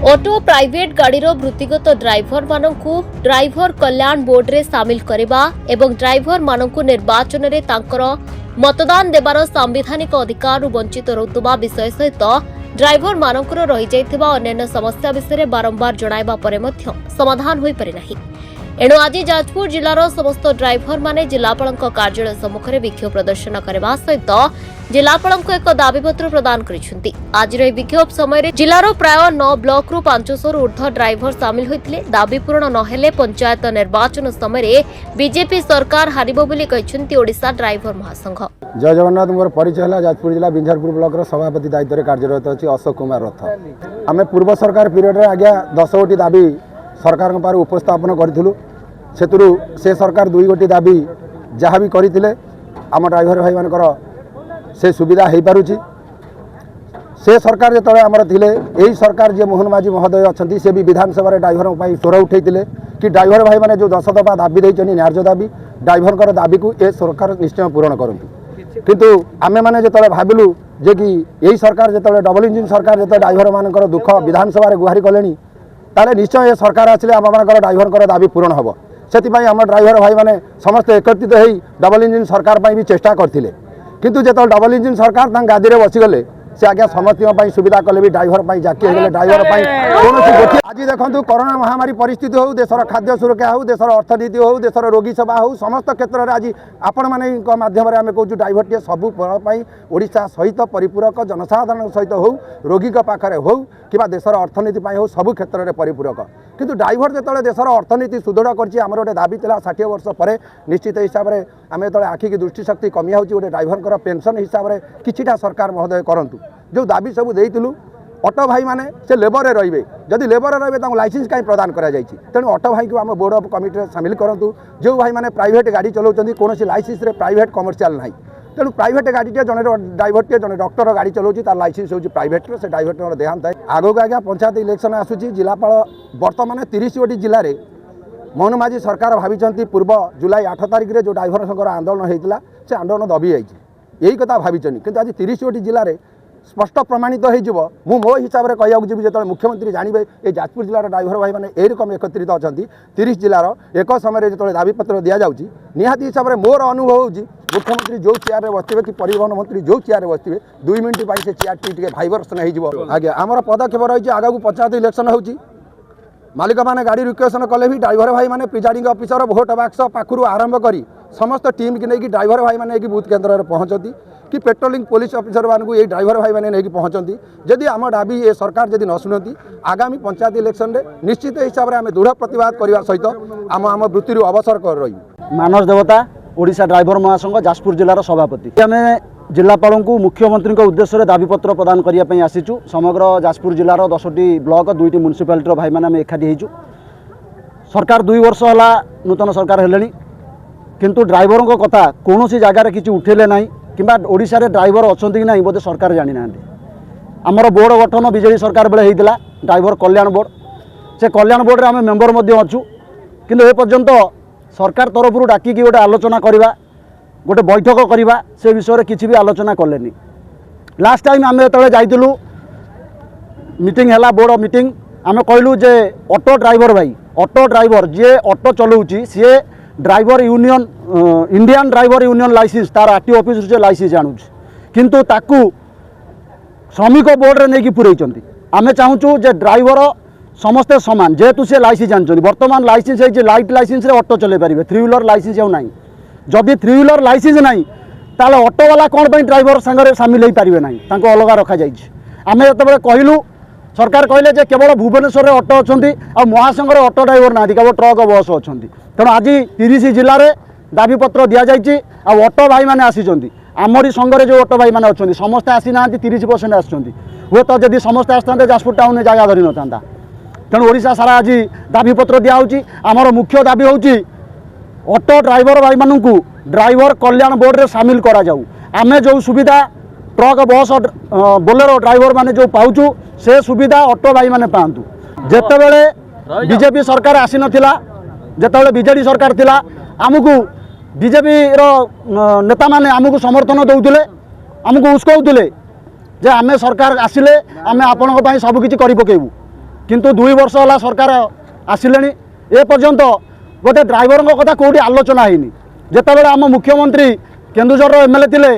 Auto private गाड़ीर वृत्तिगत driver मानकु driver कल्याण board रे सामिल करबा एवं ड्राइवर मानकु निर्वाचन रे तांकर मतदान देबार संवैधानिक अधिकार वंचित रहुतबा विषय सहित ड्राइवर मानकर रही जाइथिबा अन्य समस्या विषय बारंबार जणाइबा परे मध्य समाधान होई पारि नाही। एणु आज जाजपुर जिलार समस्त ड्राइवर माने जिलापालक कार्यालय सम्मुख में विक्षोभ प्रदर्शन करने सहित जिलापालक एक दाबीपत्र प्रदान करिसेंती। आज विक्षोभ समय जिलार प्राय 9 ब्लॉक रु 500 रु ऊर्ध्व ड्राइवर सामिल होइतिले। दाबी पूरण नहेले पंचायत निर्वाचन समय बीजेपी सरकार हारिबो बोली कहिसेंती ओडिशा ड्राइवर महासंघ। जय जगन्नाथ। मोर परिचय है जाजपुर जिला बिंझारपुर ब्लॉक सभापति दायित्व में कार्यरत अच्छी अशोक कुमार रथ। आम पूर्व सरकार पीरियड में आज्ञा 10 गोटी दाबी सरकार पार उपस्थापन करूँ से सरकार 2 गोटी दाबी जहाँ भी करते आम ड्राइवर भाई मानकर से सुविधा हो पारुची। से सरकार जो आमर थिले यही सरकार जी मोहन माझी महोदय अच्छा से भी विधानसभा ड्राइवर स्वर उठे कि ड्राइवर भाई मैंने जो 10 दफा दाबी देते न्याय दाबी ड्राइवर दाबी को ये सरकार निश्चय पूरण करती। किंतु आमे माने जो भाविलु जे कि यही सरकार जो डबल इंजिन सरकार जो ड्राइवर मानकर दुख विधानसभा गुहारी कले ताले निश्चय ये सरकार आसिले आम मान ड्राइवर दाबी पूरण हम से आम ड्राइवर भाई मैंने समस्त एकत्रित हो डबल इंजिन सरकार भी चेष्टा करते किंतु जो डबल इंजिन सरकार गादी में बसीगले से आज्ञा समस्त सुविधा कले भी ड्राइवर जाकी हो ड्राइवर कौन आज देखो कोरोना महामारी परिस्थिति हो देशर खाद्य सुरक्षा हो देशर अर्थनीति हो देशर रोगी सेवा हो समस्त क्षेत्र में आज आपण मानक माध्यम आम कहूँ ड्राइवर टे सबू ओडिशा सहित परिपूरक जनसाधारण सहित हो रोगी पाखे हो कि देशर अर्थनीति हो सबू क्षेत्र में परिपूरक किंतु ड्राइवर जो देशर अर्थनीति सुदृढ़ कर आमर गोटे दाबी था 60 वर्ष पर निश्चित हिसाब से आम जो आखि की दृष्टिशक्ति कमी हो गोटे ड्राइवर पेंशन हिसाब से किछिटा सरकार महोदय करंतु जो दाबी सब देइतिलु ऑटो भाई माने से लेबर रे जदि लेबर रे लाइसेंस कहीं प्रदान करा जायछि तेणु ऑटो भाई को आम बोर्ड ऑफ कमिटी में सामिल करंतु जो भाई माने प्राइवेट गाड़ी चलाउछन्ती कोनोसी लाइसेंस रे प्राइवेट कमर्शियल नाही तेणु प्राइवेट गाड़ी जन ड्राइवर टे जन डॉक्टर गाड़ी चलाउछि तार लाइसेंस होछि प्राइवेट से ड्राइवर देहांत आगो आज्ञा पंचायत इलेक्शन आसुछि जिलापाल वर्तमान 30 गोटी जिले में मोहन माझी सरकार भावी पूर्व जुलाई 8 तारिख में जो ड्राइवर आंदोलन होता से आंदोलन दबी जाइए यही कथा भावी कि आज 30 गोटी जिले में स्पष्ट प्रमाणित हो मो हिसाब से कहूँ जी जो मुख्यमंत्री जानवे ये जाजपुर जिलार ड्राइवर भाई मैंने यही रकम एकत्रित अच्छा 30 जिलार एक समय जो दाबीपत्र दि जाऊँगी निहाती हिसाब से मोर अनुभव हो मुख्यमंत्री जो चेयर बसते कि परिवहन मंत्री जो चेयर बसते 2 मिनट से चेयर टी भाइब्रेसन हो आज्ञा आमर पदक्षेप रही आगे पंचायत इलेक्शन हो मालिक मैंने गाड़ी रिक्वेशन कले भी ड्राइवर भाई मैंने प्रिजाइडिंग ऑफिसर भोट बाक्स पाखु आरंभ कर समस्त टीम की नहीं ड्राइवर भाई मैंने बूथ केन्द्र में पहुँचती कि पेट्रोलिंग पुलिस ऑफिसर मानू ये ड्राइवर भाई मैंने नहीं पहुँचती जदि आम दाबी ये सरकार जदि न शुणती आगामी पंचायत इलेक्शन में निश्चित हिसाब से आम दृढ़ प्रतिवाद करने सहित आम आम वृत्ति अवसर कर रही मानस देवता ओडिशा ड्राइवर महासंघ जाजपुर जिलार सभापति आम जिलापाल को मुख्यमंत्री उद्देश्य दाबीपत्र प्रदान करने आसीचु समग्र जाजपुर जिलार 10टी ब्लॉक 2टी म्युनिसिपालिटी भाई मैंने एकाठी होइचु सरकार 2 वर्ष है नूतन सरकार हेलेनी किंतु ड्राइवर को कथा कौन सी जगार किसी उठेले ना कि ओडिशा रे ड्राइवर अच्छा कि ना बोधे सरकार जानी ना आमर बोर्ड गठन बीजेडी सरकार बेले होता ड्राइवर कल्याण बोर्ड से कल्याण बोर्ड रे आम मेंबर अच्छु किंतु ए पर्यंत सरकार तरफ डाकिकी गोटे आलोचना करवा गोटे बैठक करवा से विषय में किसी भी आलोचना कले लास्ट टाइम आम जो जाइलु मीटिंग है बोर्ड मीटिंग आम कहलु जे ऑटो ड्राइवर भाई ऑटो ड्राइवर जे ऑटो चलाऊँगी सी driver union Indian driver union license तार आरटीओ ऑफिस से लाइसेंस आणुच किंतु ताकू श्रमिक बोर्ड रे नहीं पुरई आम चाहूँ जे ड्राइवर समस्ते सामान जेहेतु से लाइसेंस आनी बर्तमान लाइसेंस है लाइट लाइसेंस रे ऑटो चले पारे 3 व्हीलर लाइसेंस ना जदि 3 व्हीलर लाइसेंस ना ताले ऑटो वाला कौन पर ड्राइवर सांगे सामिल हो पारे ना अलग रखा आम जो कहलु सरकार कहले जे केवल भुवनेश्वर में ऑटो अच्छा महासंघर ऑटो ड्राइवर ना केवल ट्रक बस अच्छा तेणु आज 30 जिले में दाबीपत्र दि जाइए ऑटो भाई मैंने आसी आमरी संघरे जो ऑटो भाई मैंने अच्छा समस्ते आसी ना 30% आसुँच हे तो जब समस्ते आसता जाजपुर टाउन में जगह धरी ना तेणु ओडिशा सारा आज दाबीपत्र दिखाऊँगी आमर मुख्य दाबी हूँ ऑटो ड्राइवर भाई मानू ड्राइवर कल्याण बोर्ड रे सामिल करा जाऊ आमे जो सुविधा ट्रक बस बोलेरो ड्राइवर माने जो पाउचु से सुविधा ऑटो भाई माने पांतु जेतेबेले बीजेपी सरकार आसी नथिला जेतेबेले बीजेडी सरकार थिला आमको बीजेपी रो नेता माने आमको समर्थन दउथिले आमको उस्कौथिले जे आमे सरकार आसिले आमे आपनक पई सब किछि करि पकेबू किंतु 2 वर्ष होला सरकार आसिले ए पर्यंत गोटे ड्राइवर कथा कौटी आलोचना होनी जितेबाला आम मुख्यमंत्री केन्दुझर एमएलए थिले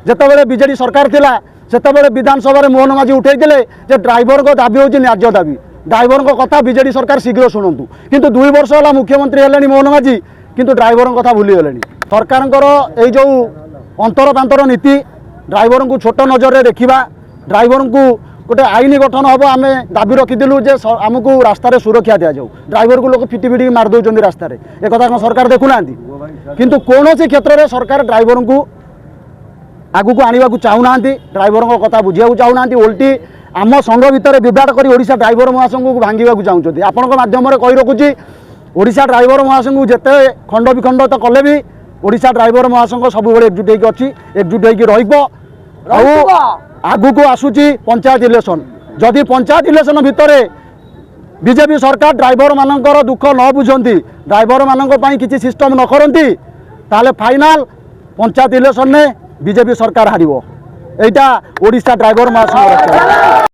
जितेबाला बीजेडी सरकार थिला सेतेबाला विधानसभा मोहन माझी उठेइथिले जे ड्राइवर को दाबी होची न्याज्य दाबी ड्राइवर को कथा बीजेडी सरकार शीघ्र शुणु किंतु 2 वर्ष होला मुख्यमंत्री हेलेनी मोहन माझी किंतु ड्राइवर कथा भूली गलेनी सरकार ए जो अंतर पांतर नीति ड्राइवर को छोट नजर में देखा ड्राइवर को गोटे आईन गठन हम आम दाबी रखीलु जे आमको रास्तार सुरक्षा दि जाऊ ड्राइवर को लोग फिटी फिटी मार दौरान रास्तार एक सरकार देखुना किंतु कौन क्षेत्र में सरकार ड्राइवर को आगू को आने को चाहूना ड्राइवर कथा बुझा चाहूना ओल्टी आम संघ भितर विवाद कर ओडिशा ड्राइवर महासंघ को भांगा चाहते आपण मध्यम कही रखुची ओडिशा ड्राइवर महासंघ को जिते खंड विखंड तो कले भी ओडिशा ड्राइवर महासंघ सब एकजुट होकर अच्छी एकजुट होकर आगू को आसूची पंचायत इलेक्शन जदि पंचायत इलेक्शन भितर बीजेपी सरकार ड्राइवर मानकर दुख न बुझंती ड्राइवर मानक पई किसी सिस्टम न करती ताले फाइनाल पंचायत इलेक्शन में बीजेपी सरकार हारिबो एटा ओडिशा ड्राइवर महासंघ